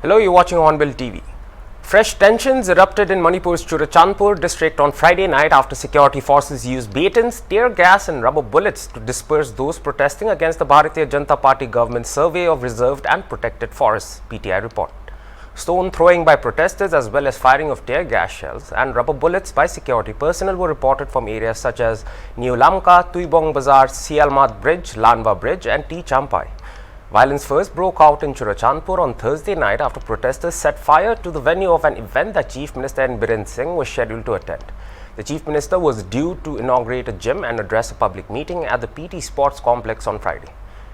Hello, you're watching Hornbill TV. Fresh tensions erupted in Manipur's Churachandpur district on Friday night after security forces used batons, tear gas and rubber bullets to disperse those protesting against the Bharatiya Janata Party government's survey of reserved and protected forests, PTI reported. Stone throwing by protesters as well as firing of tear gas shells and rubber bullets by security personnel were reported from areas such as New Lamka, Tuibong Bazar, Sialmat Bridge, Lanva Bridge and T. Champai. Violence first broke out in Churachandpur on Thursday night after protesters set fire to the venue of an event that Chief Minister Biren Singh was scheduled to attend. The Chief Minister was due to inaugurate a gym and address a public meeting at the PT Sports Complex on Friday.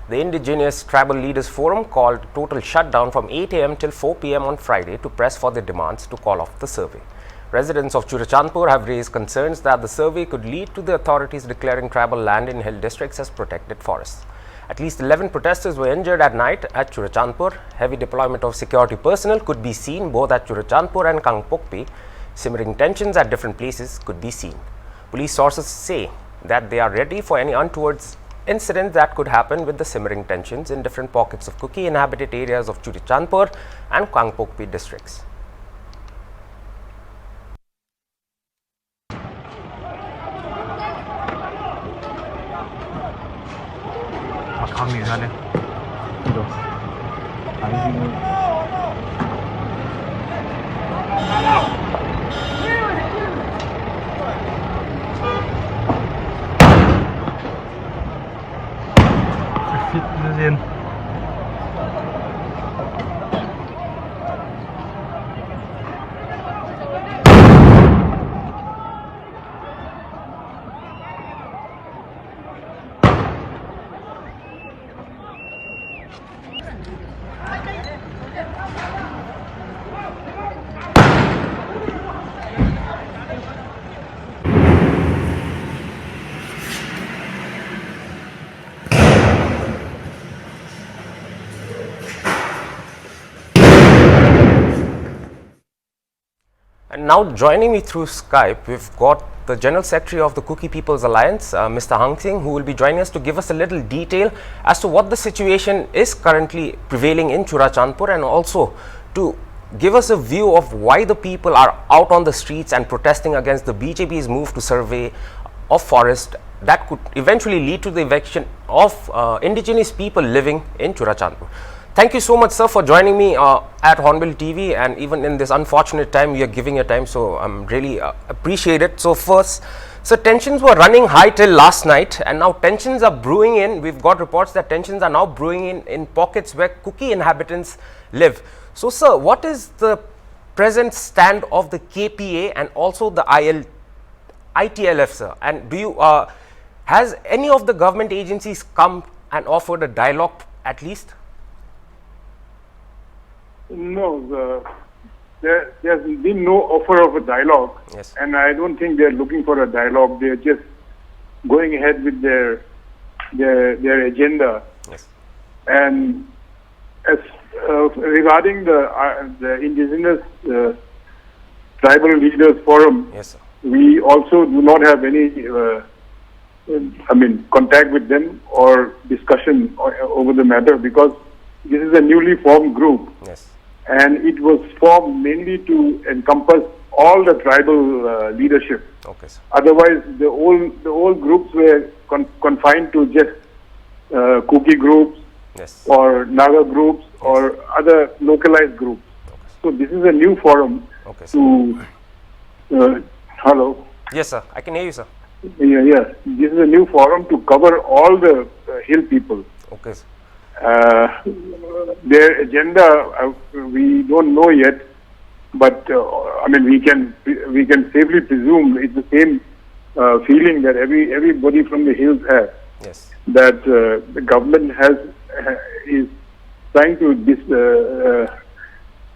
The Indigenous Tribal Leaders Forum called total shutdown from 8 am till 4 pm on Friday to press for their demands to call off the survey. Residents of Churachandpur have raised concerns that the survey could lead to the authorities declaring tribal land in hill districts as protected forests. At least 11 protesters were injured at night at Churachandpur. Heavy deployment of security personnel could be seen both at Churachandpur and Kangpokpi. Simmering tensions at different places could be seen. Police sources say that they are ready for any untoward incidents that could happen with the simmering tensions in different pockets of Kuki inhabited areas of Churachandpur and Kangpokpi districts. And now joining me through Skype, we've got the General Secretary of the Kuki People's Alliance, Mr. Hang Singh, who will be joining us to give us a little detail as to what the situation is currently prevailing in Churachandpur and also to give us a view of why the people are out on the streets and protesting against the BJP's move to survey of forest that could eventually lead to the eviction of indigenous people living in Churachandpur. Thank you so much, sir, for joining me at Hornbill TV, and even in this unfortunate time, you are giving your time, so I'm really appreciate it. So first, so tensions were running high till last night, and now tensions are brewing in. We've got reports that tensions are now brewing in pockets where Kuki inhabitants live. So, sir, what is the present stand of the KPA and also the ITLF, sir? And do you has any of the government agencies come and offered a dialogue at least? No, there's been no offer of a dialogue, yes. And I don't think they're looking for a dialogue. They're just going ahead with their agenda. Yes. And as regarding the Indigenous Tribal Leaders Forum, Yes, sir. we also do not have any, contact with them or discussion over the matter because this is a newly formed group. Yes. And it was formed mainly to encompass all the tribal leadership. Okay, sir. Otherwise, the old groups were confined to just Kuki groups, Yes. or Naga groups, or other localized groups. Okay. So this is a new forum Okay, sir. to hello. Yes, sir. I can hear you, sir. Yeah. This is a new forum to cover all the hill people. Okay, sir. Their agenda we don't know yet, but we can safely presume it's the same feeling that everybody from the hills has. Yes. That the government is trying to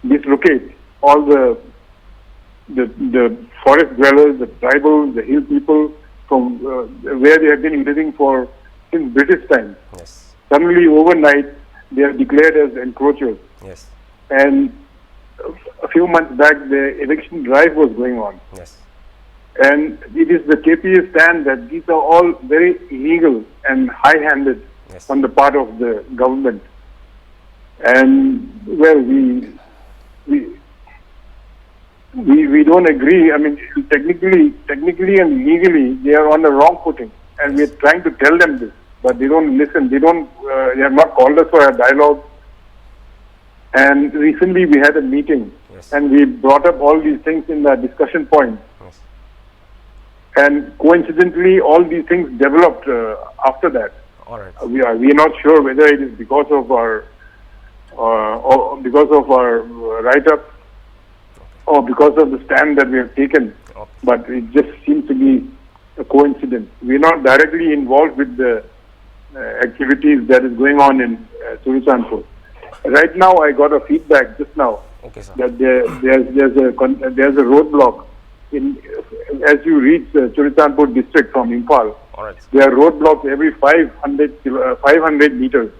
dislocate all the forest dwellers, the tribal, the hill people from where they have been living since British times. Yes. Suddenly, overnight, they are declared as encroachers. Yes. And a few months back, the eviction drive was going on. Yes. And it is the KPA stand that these are all very illegal and high-handed Yes. on the part of the government. And, well, we we don't agree. I mean, technically and legally, they are on the wrong footing, and we're trying to tell them this, but they don't listen. They have not called us for a dialogue. And recently we had a meeting, and we brought up all these things in the discussion point. And coincidentally, all these things developed after that. All right. We are not sure whether it is because of our write-up or because of the stand that we have taken. But it just seems to be a coincidence. We are not directly involved with the activities that is going on in Churachandpur. Right now, I got a feedback just now that there's a roadblock as you reach Churachandpur district from Imphal. All right. There are roadblocks every 500 meters.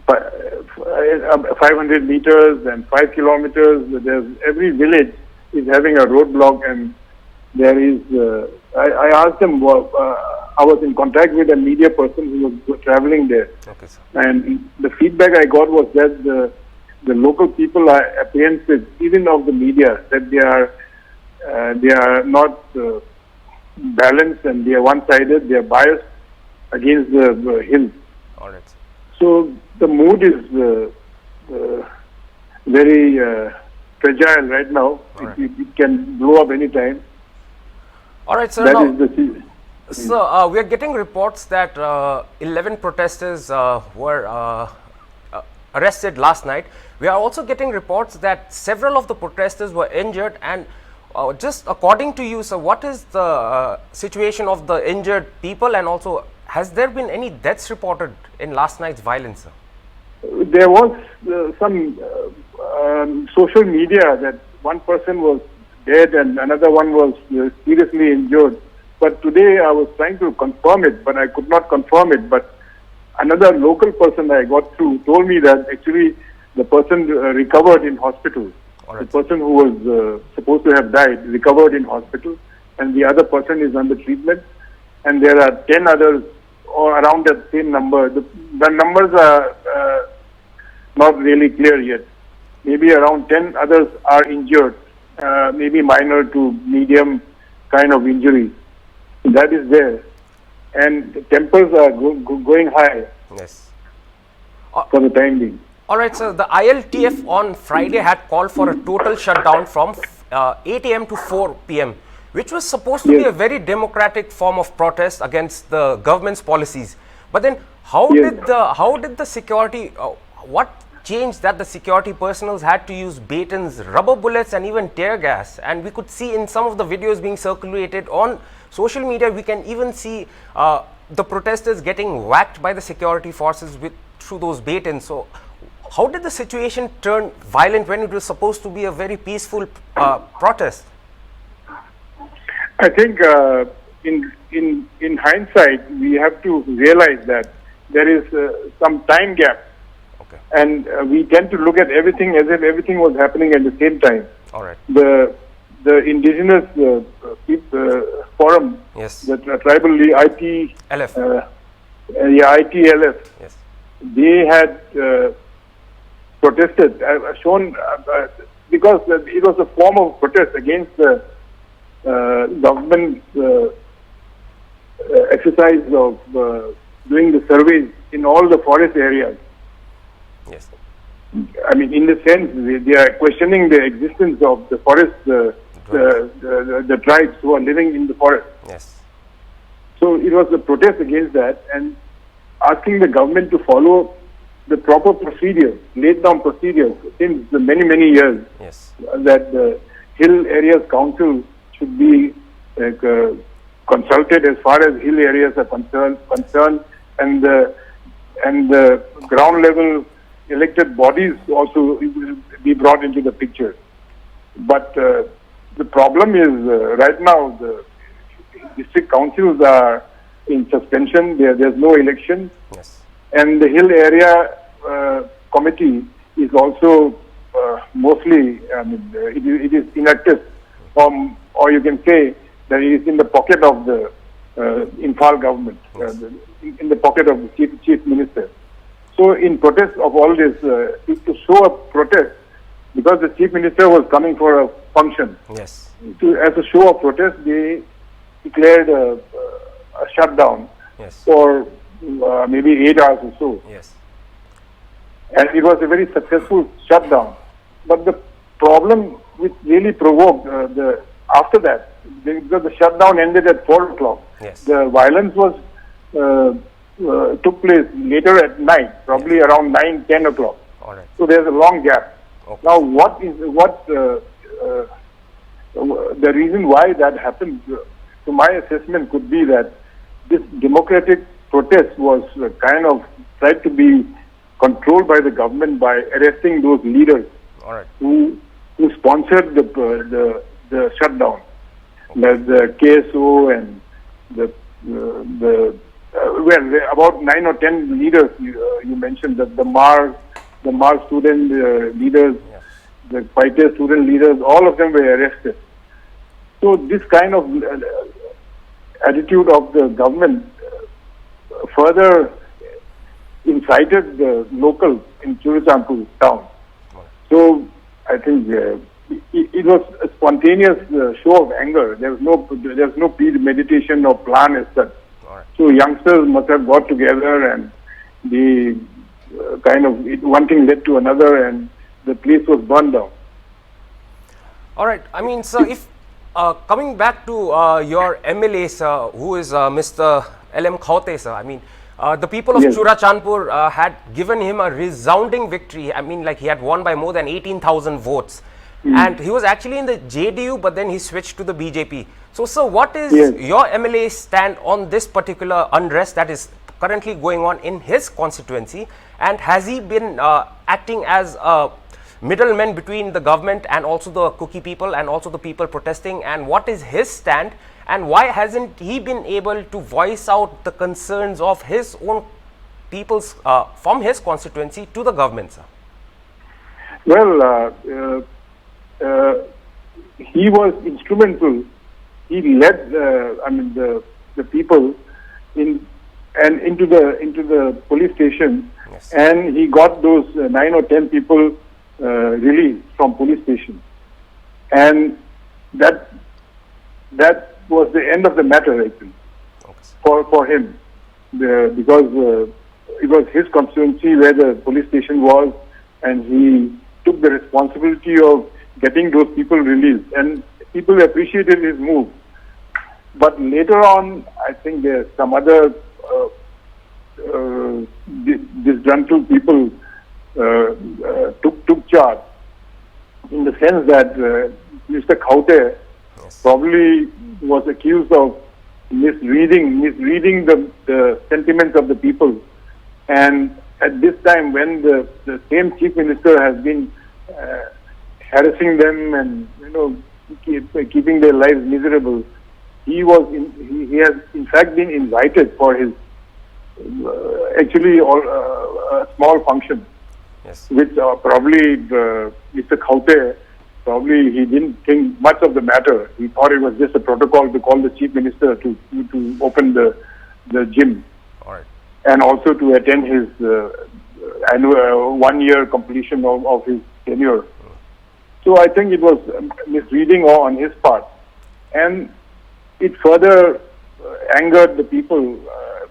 500 meters and 5 kilometers. Every village is having a roadblock, and there is. I asked them. I was in contact with a media person who was traveling there, and the feedback I got was that the local people are apprehensive, even of the media, that they are not balanced and they are one-sided. They are biased against the hills. All right. So the mood is very fragile right now. It can blow up any time. All right, sir. So we are getting reports that 11 protesters were arrested last night. We are also getting reports that several of the protesters were injured. And just according to you, sir, what is the situation of the injured people, and also has there been any deaths reported in last night's violence, sir? There was some social media that one person was dead and another one was seriously injured. But today I was trying to confirm it, but I could not confirm it. But another local person I got through told me that actually the person recovered in hospital. Right. The person who was supposed to have died recovered in hospital, and the other person is under treatment. And there are 10 others, or around that same number. The numbers are not really clear yet. Maybe around 10 others are injured, maybe minor to medium kind of injuries. That is there, and the tempers are going high. Yes. For the time being. All right, sir. The ILTF on Friday had called for a total shutdown from 8 a.m. to 4 p.m., which was supposed to be a very democratic form of protest against the government's policies. But then, how did the security? What changed that the security personnel had to use batons, rubber bullets, and even tear gas? And we could see in some of the videos being circulated on social media, we can even see the protesters getting whacked by the security forces through those batons. So, how did the situation turn violent when it was supposed to be a very peaceful protest? I think in hindsight, we have to realize that there is some time gap. Okay. And we tend to look at everything as if everything was happening at the same time. All right. The indigenous forum, yes, the tribal ITLF, ITLF, yes, they had protested, shown because it was a form of protest against the government's exercise of doing the surveys in all the forest areas. Yes. I mean, in the sense, they are questioning the existence of the forest, the tribes who are living in the forest. Yes. So it was a protest against that, and asking the government to follow the proper procedures, laid down procedures since many years. Yes. That the Hill Areas Council should be consulted as far as hill areas are concerned, and the ground level elected bodies also be brought into the picture. But the problem is right now the district councils are in suspension. There's no election. Yes. And the hill area committee is also mostly, I mean, it is inactive, or you can say that it is in the pocket of the Imphal government, yes, in the pocket of the chief minister. So in protest of all this, to show a protest, because the Chief Minister was coming for a function. Yes. As a show of protest, they declared a shutdown Yes. for maybe 8 hours or so. Yes. And it was a very successful shutdown. But the problem which really provoked after that, because the shutdown ended at 4 o'clock, Yes. the violence was took place later at night, probably around 9, 10 o'clock. All right. So there's a long gap. Okay. Now, the reason why that happened, to my assessment, could be that this democratic protest was kind of tried to be controlled by the government by arresting those leaders All right. who sponsored the shutdown, like the KSO and about 9 or 10 leaders you mentioned, that the Mar student leaders, Yes. the Fighter student leaders, all of them were arrested. So this kind of attitude of the government further incited the locals in Churachandpur town. So I think it was a spontaneous show of anger. There was no premeditation or plan as such. All right. So youngsters must have got together and they one thing led to another and the place was burned down. All right. I mean, sir, if coming back to your MLA, sir, who is Mr. L.M. Khaute, sir, I mean, the people of Yes. Churachandpur had given him a resounding victory. I mean, like he had won by more than 18,000 votes. And he was actually in the JDU, but then he switched to the BJP. So, sir, what is Yes. your MLA stand on this particular unrest that is currently going on in his constituency? And has he been acting as a middleman between the government and also the Kuki people and also the people protesting? And what is his stand? And why hasn't he been able to voice out the concerns of his own peoples from his constituency to the government, sir? Well, he was instrumental. He led, the people into the police station, Yes. and he got those 9 or 10 people released from police station, and that was the end of the matter, I think, Okay, for him, because it was his constituency where the police station was, and he took the responsibility of getting those people released, and people appreciated his move. But later on, I think there's some other disgruntled people took charge, in the sense that Mr. Khaute Yes. probably was accused of misreading the sentiments of the people. And at this time, when the same Chief Minister has been harassing them and keeping their lives miserable, he has in fact been invited for his a small function, Yes. which probably Mr. Khaute, probably he didn't think much of the matter. He thought it was just a protocol to call the Chief Minister to open the gym, All right. and also to attend his annual 1-year completion of his tenure. So I think it was misreading on his part, and it further angered the people,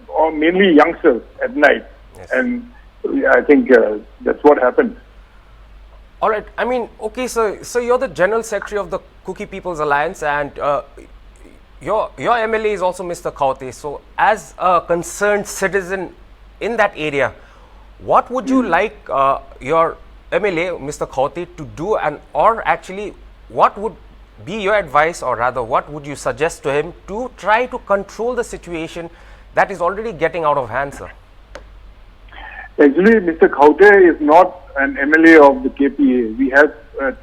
or mainly youngsters, at night. Yes. And I think that's what happened. All right. I mean, okay, so you're the General Secretary of the Kuki People's Alliance, and your MLA is also Mr. Khaute. So, as a concerned citizen in that area, what would you like your MLA, Mr. Khaute, to do, or actually, what would be your advice, or rather, what would you suggest to him to try to control the situation that is already getting out of hand, sir? Actually, Mr. Khaute is not an MLA of the KPA. We have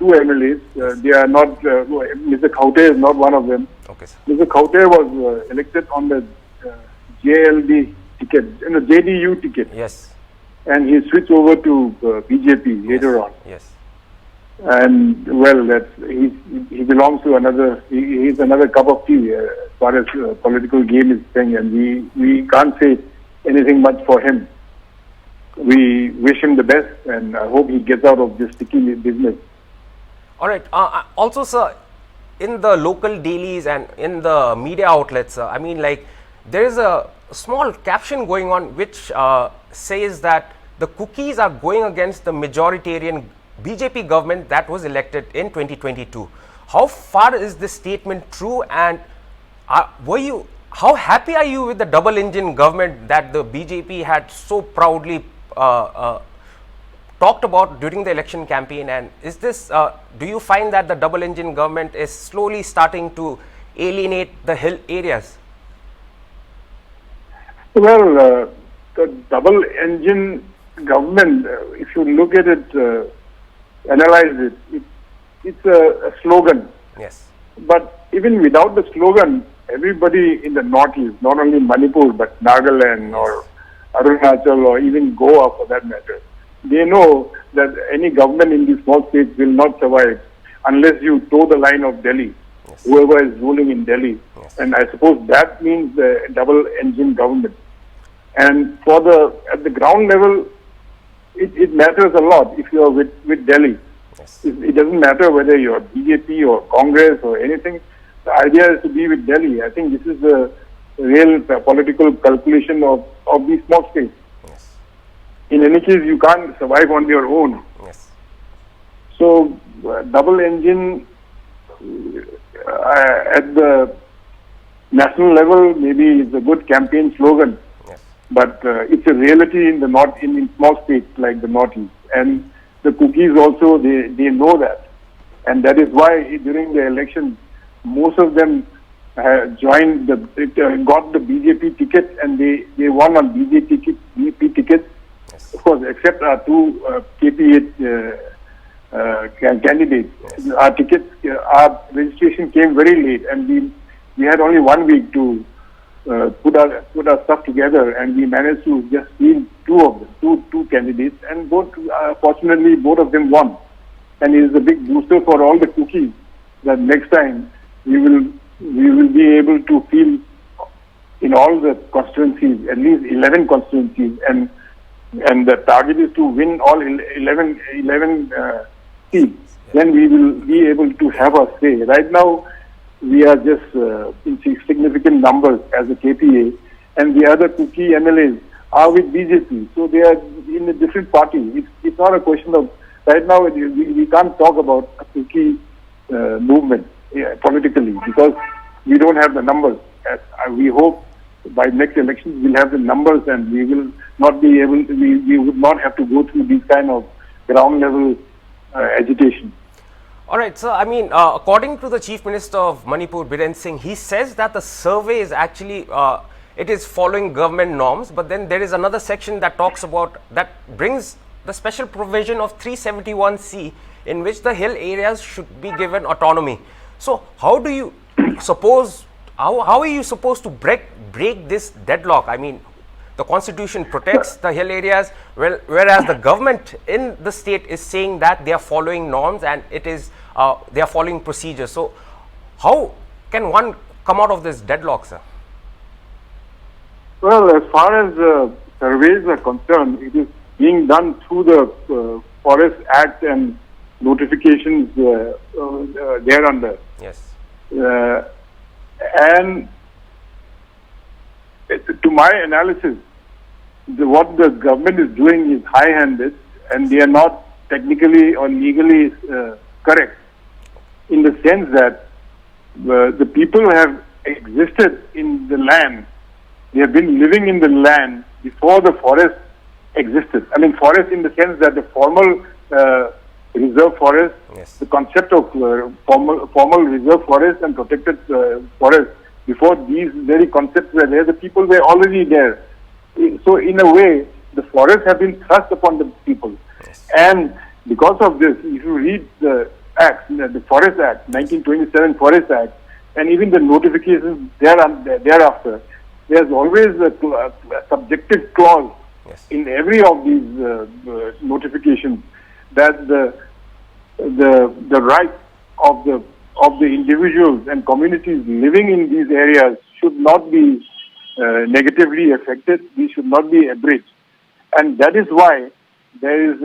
two MLAs. They are not. Mr. Khaute is not one of them. Okay, sir. Mr. Khaute was elected on the JLD ticket, JDU ticket, Yes. and he switched over to BJP later on. Yes. And well, he belongs to another. He's another cup of tea as far as political game is saying, and we can't say anything much for him. We wish him the best, and I hope he gets out of this sticky business. All right. Also, sir, in the local dailies and in the media outlets, I mean, like, there is a small caption going on which says that the cookies are going against the majoritarian BJP government that was elected in 2022. How far is this statement true, and how happy are you with the double engine government that the BJP had so proudly talked about during the election campaign? And is this, do you find that the double engine government is slowly starting to alienate the hill areas? Well, the double engine government, if you look at it, analyze it, it's a slogan. Yes. But even without the slogan, everybody in the Northeast, not only Manipur, but Nagaland or Arunachal or even Goa for that matter, they know that any government in these small states will not survive unless you toe the line of Delhi, whoever is ruling in Delhi. And I suppose that means the double engine government. And at the ground level, it matters a lot if you are with Delhi. It doesn't matter whether you're BJP or Congress or anything. The idea is to be with Delhi. I think this is the real political calculation of these small states. In any case, you can't survive on your own. So, double engine at the national level maybe is a good campaign slogan, but it's a reality in the in small states like the Northeast. And the cookies also, they know that. And that is why during the election, most of them got the BJP ticket, and they won on BJP tickets. Of course, except our two KP8 candidates. Our registration came very late, and we had only 1 week to put our stuff together, and we managed to just field two candidates, and fortunately both of them won. And it is a big booster for all the cookies that next time we will be able to field in all the constituencies, at least 11 constituencies, and the target is to win all 11 seats. Then we will be able to have a say. Right now, we are just in significant numbers as a KPA, and the other cookie MLAs are with BJP. So they are in a different party. It's not a question of, right now we can't talk about a cookie movement politically because we don't have the numbers. We hope by next elections we'll have the numbers, and we will not be able to, we would not have to go through these kind of ground level agitation. All right, so I mean, according to the Chief Minister of Manipur, Biren Singh, he says that the survey is actually, it is following government norms, but then there is another section that talks about, that brings the special provision of 371C in which the hill areas should be given autonomy. So how do you suppose, how are you supposed to break this deadlock? I mean, the constitution protects the hill areas, whereas the government in the state is saying that they are following norms and it is they are following procedures. So how can one come out of this deadlock, sir? Well, as far as surveys are concerned, it is being done through the Forest Act and notifications thereunder. Yes. And to my analysis, what the government is doing is high-handed, and they are not technically or legally correct, in the sense that the people have existed in the land. They have been living in the land before the forest existed. I mean, forest in the sense that the formal reserve forest, the concept of formal reserve forest and protected forest, before these very concepts were there, the people were already there. So in a way, the forests have been thrust upon the people. And because of this, if you read the Act, the Forest Act, 1927 Forest Act, and even the notifications thereafter, there's always a subjective clause in every of these notifications that the rights of the individuals and communities living in these areas should not be negatively affected. These should not be abridged, and that is why there is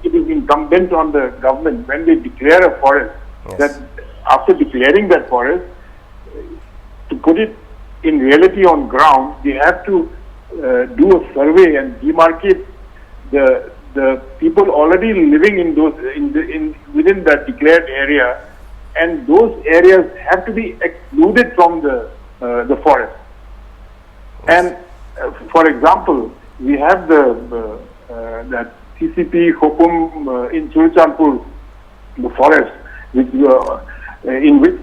it is incumbent on the government when they declare a forest, Yes. that after declaring that forest, to put it in reality on ground, they have to do a survey and demarcate the people already living in those within that declared area, and those areas have to be excluded from the forest. And for example, we have that CCP Hokum in Churachandpur, the forest, which in which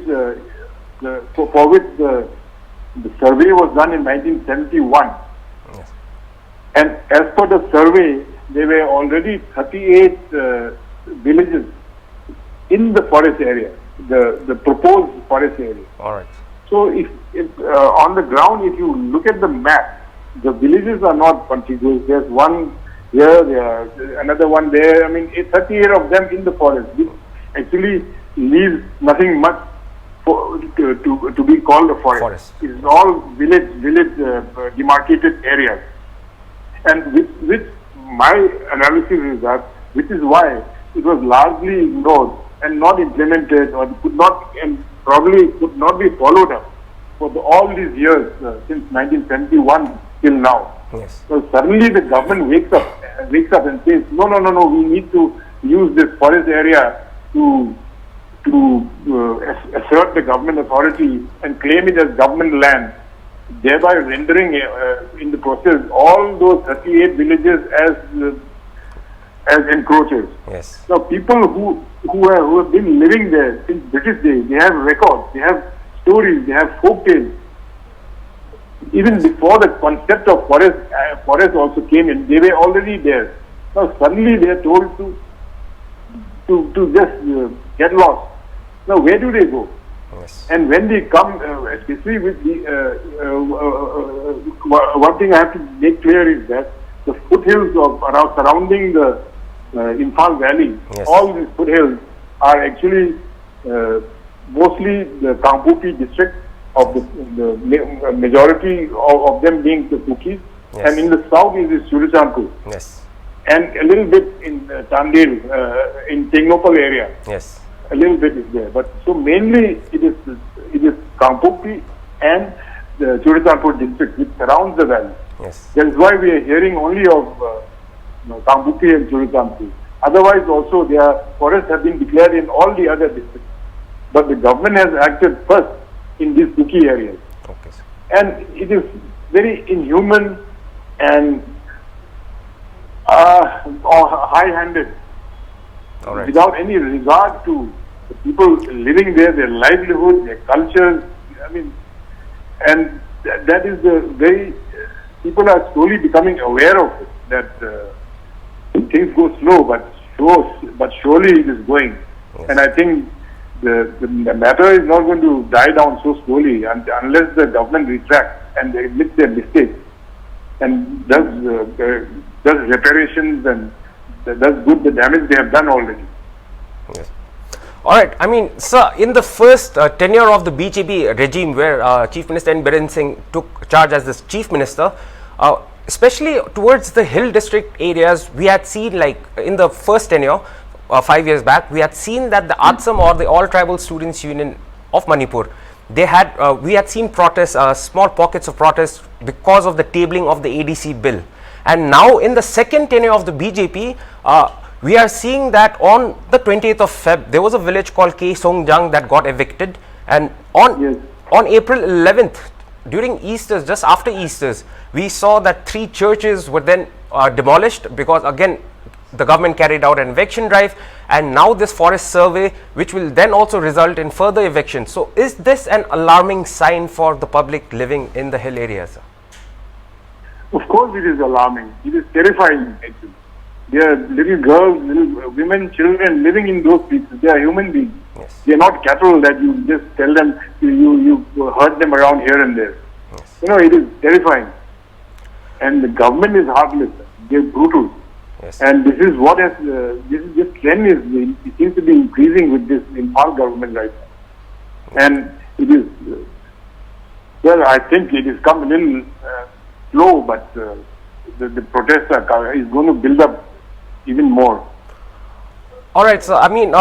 for which the survey was done in 1971. Yes. And as per the survey, there were already 38 villages in the forest area, the proposed forest area. All right. So if on the ground, if you look at the map, the villages are not contiguous. There's one here, there's another one there. I mean, 38 of them in the forest, which actually leaves nothing much to be called a forest. It's all village demarcated areas. And with my analysis is that, which is why it was largely ignored and not implemented, or could not, and probably could not be followed up for all these years since 1971 till now. Yes. So suddenly the government wakes up and says, no, we need to use this forest area to assert the government authority and claim it as government land, thereby rendering in the process all those 38 villages as encroachers. Yes. Now people who have been living there since British days, they have records, they have stories, they have folk tales. Even before the concept of forest also came in, they were already there. Now suddenly they are told to just get lost. Now where do they go? Yes. And when they come, especially with the one thing I have to make clear is that the foothills surrounding the Imphal Valley, Yes. all these foothills are actually mostly the Kampupi district, of the majority of them being the Kukis, Yes. and in the south is Churachandpur, Yes. and a little bit in Tandil, in Tengnopal area. Yes. A little bit is there, but so mainly it is Kampupi and the Churachandpur district which surrounds the valley. Yes. That is why we are hearing only of Kampupi and Churachandpur. Otherwise, also their forests have been declared in all the other districts, but the government has acted first in these Kuki areas, Okay, sir. and it is very inhuman and high-handed. All right. Without any regard to the people living there, their livelihood, their cultures. I mean, and that is the very, people are slowly becoming aware of it, that things go slow, but surely it is going. Yes. And I think the matter is not going to die down so slowly unless the government retracts and they admit their mistakes and does reparations and does good the damage they have done already. Yes. All right. I mean, sir, in the first tenure of the BJP regime, where Chief Minister N. Biren Singh took charge as the Chief Minister, especially towards the hill district areas, we had seen, like in the first tenure, 5 years back, we had seen that the ATSAM, or the All Tribal Students Union of Manipur, we had seen protests, small pockets of protests because of the tabling of the ADC bill. And now in the second tenure of the BJP, we are seeing that on the 28th of Feb, there was a village called K Songjang that got evicted, and on April 11th, during Easter's, just after Easter's, we saw that 3 churches were then demolished because again the government carried out an eviction drive, and now this forest survey, which will then also result in further evictions. So is this an alarming sign for the public living in the hill areas? Of course it is alarming. It is terrifying actually. There are little girls, little women, children living in those places. They are human beings. Yes. They are not cattle that you just tell them, you herd them around here and there. Yes. You know, it is terrifying. And the government is heartless. They are brutal. Yes. And this is what has, this trend it seems to be increasing with this Imphal government right now. And it is, well, I think it has come a little slow, but the protests is going to build up even more. All right, so I mean,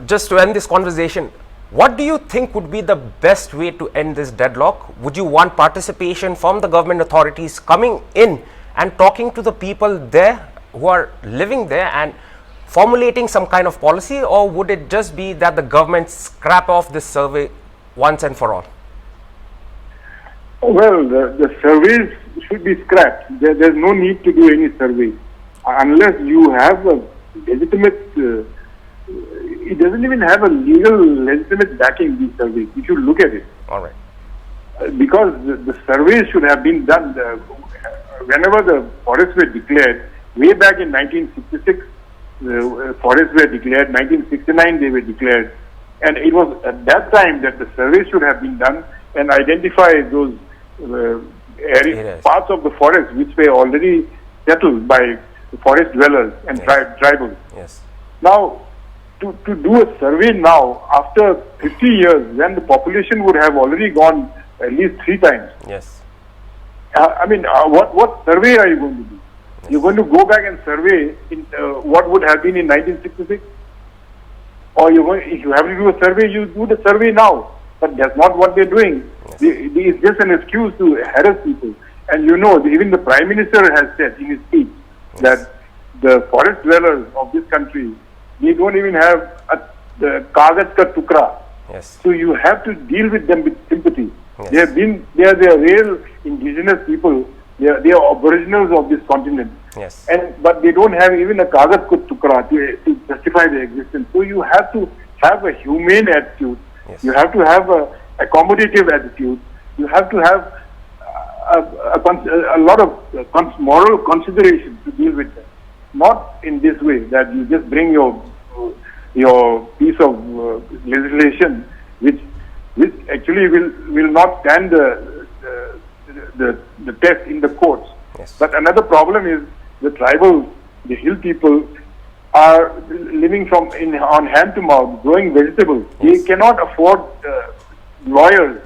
just to end this conversation, what do you think would be the best way to end this deadlock? Would you want participation from the government authorities coming in and talking to the people there who are living there and formulating some kind of policy, or would it just be that the government scrap off this survey once and for all? Well, the surveys should be scrapped. There's no need to do any survey unless you have a legitimate. It doesn't even have a legal legitimate backing, these surveys, if you look at it. All right. Because the surveys should have been done whenever the forests were declared. Way back in 1966, the forests were declared. 1969, they were declared. And it was at that time that the surveys should have been done and identify those parts of the forest which were already settled by the forest dwellers and tribals. Yes. Now, to do a survey now, after 50 years, when the population would have already gone at least 3 times. Yes. I mean, what survey are you going to do? Yes. You're going to go back and survey in, what would have been in 1966? Or if you have to do a survey, you do the survey now. But that's not what they're doing. Yes. It's just an excuse to harass people. And you know, even the Prime Minister has said in his speech that the forest dwellers of this country, they don't even have the kagaz ka tukra. Yes. So you have to deal with them with sympathy. Yes. They are real indigenous people. They are aboriginals of this continent. Yes. But they don't have even a kagaz ka tukra to justify their existence. So you have to have a humane attitude. Yes. You have to have a accommodative attitude. You have to have a lot of moral consideration to deal with them. Not in this way that you just bring your piece of legislation which actually will not stand the test in the courts. Yes. But another problem is the tribal, the hill people are living on hand to mouth, growing vegetables. Yes. They cannot afford lawyers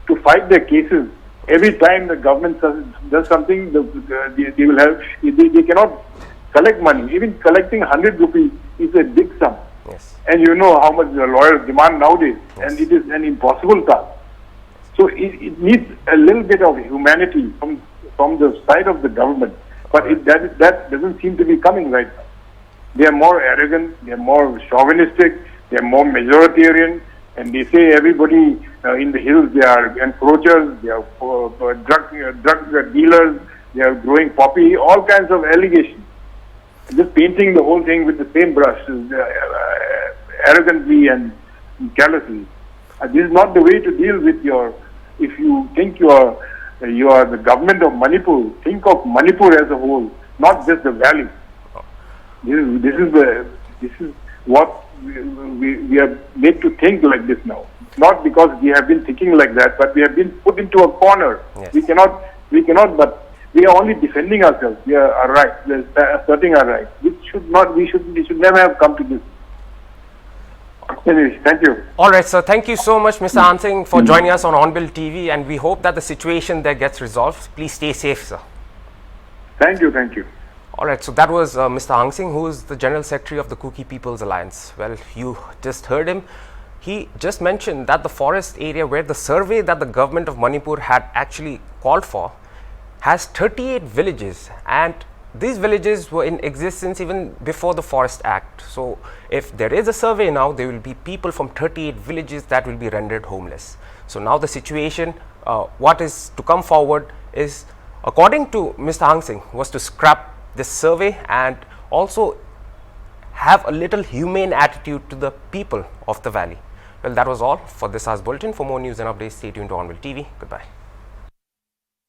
to fight their cases. Every time the government does something, they will have. They cannot collect money. Even collecting 100 rupees is a big sum. Yes. And you know how much the lawyers demand nowadays. Yes. And it is an impossible task. So it needs a little bit of humanity from the side of the government. But that doesn't seem to be coming right now. They are more arrogant, they are more chauvinistic, they are more majoritarian, and they say everybody in the hills, they are encroachers, they are drug dealers, they are growing poppy, all kinds of allegations. Just painting the whole thing with the same brush, arrogantly and carelessly. This is not the way to deal with if you think you are the government of Manipur, think of Manipur as a whole, not just the valley. This is what we are made to think like this now. Not because we have been thinking like that, but we have been put into a corner. Yes. We cannot, but we are only defending ourselves. We are our rights. We are asserting our rights. We should never have come to this. Anyway, thank you. All right, sir. Thank you so much, Mr. Hansing, for joining us on Hornbill TV, and we hope that the situation there gets resolved. Please stay safe, sir. Thank you. Thank you. All right, so that was Mr. Hansing, who is the General Secretary of the Kuki People's Alliance. Well, you just heard him. He just mentioned that the forest area where the survey that the government of Manipur had actually called for has 38 villages, and these villages were in existence even before the Forest Act. So if there is a survey now, there will be people from 38 villages that will be rendered homeless. So now the situation, what is to come forward is, according to Mr. Hansing, was to scrap this survey and also have a little humane attitude to the people of the valley. Well, that was all for this hour's bulletin. For more news and updates, stay tuned to Hornbill TV. Goodbye.